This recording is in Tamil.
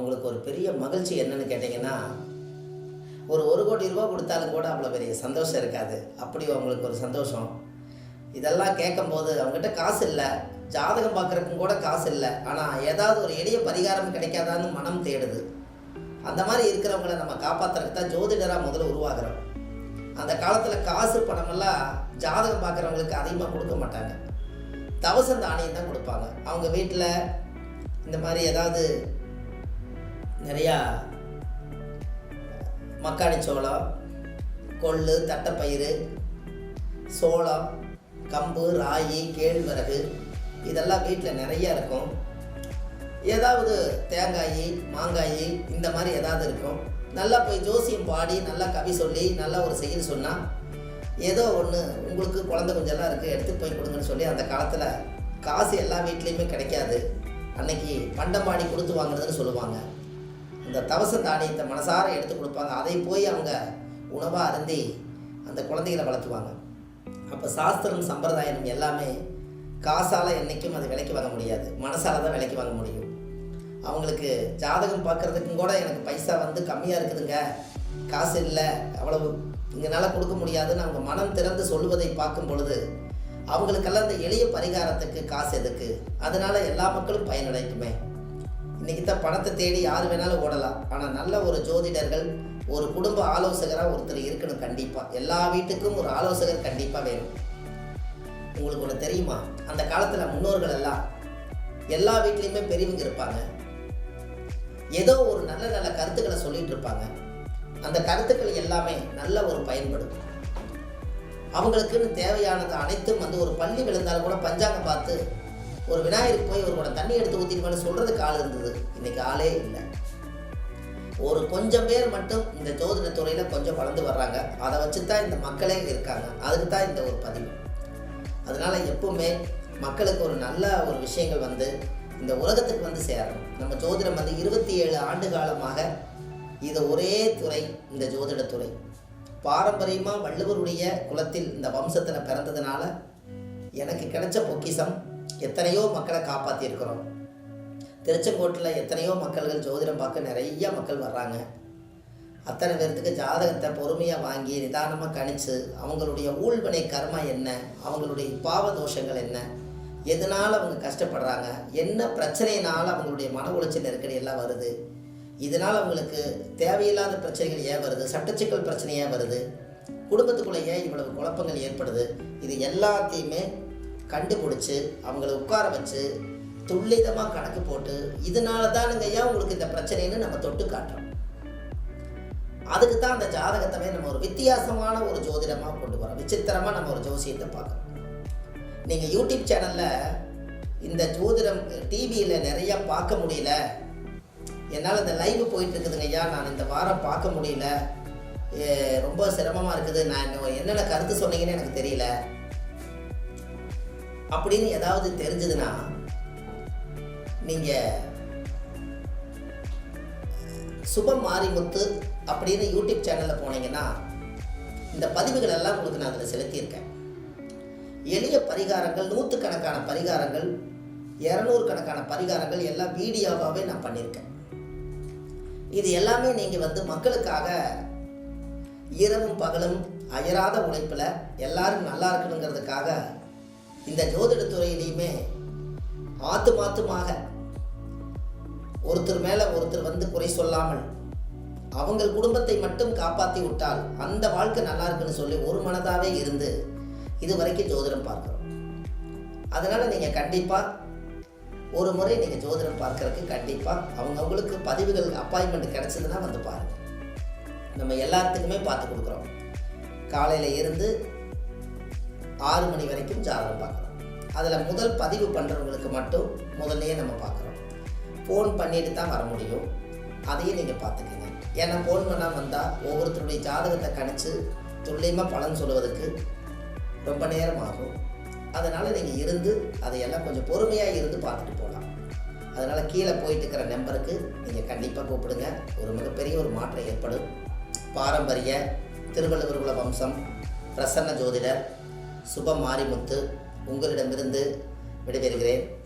அவங்களுக்கு ஒரு பெரிய மகிழ்ச்சி என்னன்னு கேட்டிங்கன்னா, ஒரு 1,00,00,000 கொடுத்தாலும் கூட அவ்வளோ பெரிய சந்தோஷம் இருக்காது. அப்படி அவங்களுக்கு ஒரு சந்தோஷம். இதெல்லாம் கேட்கும்போது அவங்ககிட்ட காசு இல்ல, ஜாதகம் பார்க்குறதுக்கும் கூட காசு இல்ல. ஆனா ஏதாவது ஒரு எளிய பரிகாரம் கிடைக்காதான்னு மனம் தேடுது. அந்த மாதிரி இருக்கிறவங்கள நம்ம காப்பாத்துறதுக்கு தான் ஜோதிடரா முதல்ல உருவாகுறோம். அந்த காலத்துல காசு பணமெல்லாம் ஜாதகம் பார்க்குறவங்களுக்கு அதிகமா கொடுக்க மாட்டாங்க. தவசம் தானியம் தான் கொடுப்பாங்க. அவங்க வீட்டில் இந்த மாதிரி ஏதாவது நிறையா மக்காணி சோளம், கொள்ளு, தட்டைப்பயிறு, சோளம், கம்பு, ராகி, கேழ்வரகு இதெல்லாம் வீட்டில் நிறைய இருக்கும். ஏதாவது தேங்காய், மாங்காய் இந்த மாதிரி ஏதாவது இருக்கும். நல்லா போய் ஜோசியம் பாடி, நல்லா கவி சொல்லி, நல்லா ஒரு செயல் சொன்னால் ஏதோ ஒன்று உங்களுக்கு குழந்தை குஞ்செல்லாம் இருக்குது எடுத்துகிட்டு போய் கொடுங்கன்னு சொல்லி அந்த காலத்தில் காசு எல்லா வீட்லேயுமே கிடைக்காது. அன்னைக்கு பண்டமாடி கொடுத்து வாங்குறதுன்னு சொல்லுவாங்க. இந்த தவச தானியத்தை மனசார எடுத்து கொடுப்பாங்க. அதை போய் அவங்க உணவாக அருந்தி அந்த குழந்தைகளை வளர்த்துவாங்க. அப்போ சாஸ்திரம் சம்பிரதாயம் எல்லாமே காசால் என்றைக்கும் அது விலைக்கு வாங்க முடியாது, மனசால தான் விலைக்கு வாங்க முடியும். அவங்களுக்கு ஜாதகம் பார்க்குறதுக்கும் கூட எனக்கு பைசா கம்மியாக இருக்குதுங்க, காசு இல்லை, அவ்வளவு இங்களால் கொடுக்க முடியாதுன்னு அவங்க மனம் திறந்து சொல்லுவதை பார்க்கும் பொழுது அவங்களுக்கெல்லாம் இந்த எளிய பரிகாரத்துக்கு காசு எதுக்கு, அதனால எல்லா மக்களும் பயனடைக்குமே. இன்றைக்கி தான் பணத்தை தேடி யார் வேணாலும் ஓடலாம். ஆனால் நல்ல ஒரு ஜோதிடர்கள், ஒரு குடும்ப ஆலோசகராக ஒருத்தர் இருக்கணும். கண்டிப்பாக எல்லா வீட்டுக்கும் ஒரு ஆலோசகர் கண்டிப்பாக வேணும். உங்களுக்கு ஒன்று தெரியுமா, அந்த காலத்தில் முன்னோர்கள் எல்லாம் எல்லா வீட்லேயுமே பெரியவங்க இருப்பாங்க. ஏதோ ஒரு நல்ல நல்ல கருத்துக்களை சொல்லிட்டு இருப்பாங்க. அந்த கருத்துக்கள் எல்லாமே நல்ல ஒரு பயன்படும். அவங்களுக்குன்னு தேவையானது அனைத்தும் ஒரு பள்ளி விழுந்தாலும் கூட பஞ்சாங்க பார்த்து ஒரு விநாயகருக்கு போய் ஒரு கூட தண்ணி எடுத்து ஊற்றிருப்பான்னு சொல்கிறதுக்கு ஆள் இருந்தது. இன்றைக்கி ஆளே இல்லை. ஒரு கொஞ்சம் பேர் மட்டும் இந்த ஜோதிட துறையில் கொஞ்சம் வளர்ந்து வர்றாங்க. அதை வச்சு தான் இந்த மக்களே இருக்காங்க. அதுக்கு தான் இந்த ஒரு பதிவு. அதனால் எப்பவுமே மக்களுக்கு ஒரு நல்ல ஒரு விஷயங்கள் இந்த உலகத்துக்கு சேரணும். நம்ம ஜோதிடம் 27 ஆண்டு காலமாக இது ஒரே துறை, இந்த ஜோதிட துறை பாரம்பரியமாக வள்ளுவருடைய குலத்தில் இந்த வம்சத்தில் பிறந்ததுனால எனக்கு கிடைச்ச பொக்கிஷம். எத்தனையோ மக்களை காப்பாற்றியிருக்கிறோம். திருச்செங்கோட்டில் எத்தனையோ மக்கள்கள் ஜோதிடம் பார்க்க நிறைய மக்கள் வர்றாங்க. அத்தனை பேர்த்துக்கு ஜாதகத்தை பொறுமையாக வாங்கி நிதானமாக கணிச்சு அவங்களுடைய ஊழ்வினை கர்மா என்ன, அவங்களுடைய பாவ தோஷங்கள் என்ன, எதனால் அவங்க கஷ்டப்படுறாங்க, என்ன பிரச்சனையினால் அவங்களுடைய மன உளைச்சல் நெருக்கடி எல்லாம் வருது, இதனால் அவங்களுக்கு தேவையில்லாத பிரச்சனைகள் ஏன் வருது, சட்டச்சிக்கல் பிரச்சனை ஏன் வருது, குடும்பத்துக்குள்ளே ஏன் இவ்வளவு குழப்பங்கள் ஏற்படுது, இது எல்லாத்தையுமே கண்டுபிடிச்சி அவங்கள உட்கார வச்சு துல்லிதமாக கணக்கு போட்டு இதனால தானுங்க ஏன் உங்களுக்கு இந்த பிரச்சனைன்னு நம்ம தொட்டு காட்டுறோம். அதுக்கு தான் அந்த ஜாதகத்தவே நம்ம ஒரு வித்தியாசமான ஒரு ஜோதிடமாக கொண்டு வரோம். விசித்திரமாக நம்ம ஒரு ஜோசியத்தை பார்க்குறோம். நீங்கள் யூடியூப் சேனலில் இந்த ஜோதிடம் டிவியில் நிறையா பார்க்க முடியல, என்னால் இந்த லைவ் போயிட்டு இருக்குதுங்க ஐயா, நான் இந்த வாரம் பார்க்க முடியல, ரொம்ப சிரமமாக இருக்குது, நான் என்னென்ன கருத்து சொன்னீங்கன்னு எனக்கு தெரியல அப்படின்னு ஏதாவது தெரிஞ்சதுன்னா நீங்கள் சுபம் மாரிமுத்து அப்படின்னு யூடியூப் சேனலில் போனீங்கன்னா இந்த பதிவுகள் எல்லாம் உங்களுக்கு நான் அதில் செலுத்தியிருக்கேன். எளிய பரிகாரங்கள், 100கணக்கான பரிகாரங்கள், 200 கணக்கான பரிகாரங்கள் எல்லாம் வீடியோவாகவே நான் பண்ணியிருக்கேன். இது எல்லாமே நீங்கள் மக்களுக்காக இரவும் பகலும் அயராத உழைப்பில் எல்லாரும் நல்லா இருக்கணுங்கிறதுக்காக இந்த ஜோதிட துறையிலையுமே ஆத்துமாக ஒருத்தர் மேலே ஒருத்தர் குறை சொல்லாமல் அவங்க குடும்பத்தை மட்டும் காப்பாற்றி விட்டால் அந்த வாழ்க்கை நல்லா இருக்குன்னு சொல்லி ஒரு மனதாகவே இருந்து இது வரைக்கும் ஜோதிடம் பார்க்குறோம். அதனால் நீங்கள் கண்டிப்பாக ஒரு முறை நீங்கள் ஜோதிடம் பார்க்குறதுக்கு கண்டிப்பாக அவங்களுக்கு பதிவுகள் அப்பாயின்மெண்ட் கிடச்சதுன்னா பாருங்கள். நம்ம எல்லாத்துக்குமே பார்த்து கொடுக்குறோம். காலையில் இருந்து 6 மணி வரைக்கும் ஜாதகம் பார்க்குறோம். அதில் முதல் பதிவு பண்ணுறவங்களுக்கு மட்டும் முதல்லையே நம்ம பார்க்குறோம். ஃபோன் பண்ணிட்டு தான் வர முடியும். அதையும் நீங்கள் பார்த்துக்கங்க. ஏன்னா ஃபோன் பண்ணால் வந்தால் ஒவ்வொருத்தருடைய ஜாதகத்தை கணிச்சு துல்லியமாக பலன் சொல்லுவதுக்கு ரொம்ப நேரம் ஆகும். அதனால் நீங்கள் இருந்து அதையெல்லாம் கொஞ்சம் பொறுமையாக இருந்து பார்த்துட்டு போகலாம். அதனால் கீழே போயிட்டு இருக்கிற நம்பருக்கு நீங்கள் கண்டிப்பாக கூப்பிடுங்க. ஒரு மிகப்பெரிய ஒரு மாற்றம் ஏற்படும். பாரம்பரிய திருவள்ளுவர் குல வம்சம் பிரசன்ன ஜோதிடர் சுபம் மாரிமுத்து உங்களிடமிருந்து விடைபெறுகிறேன்.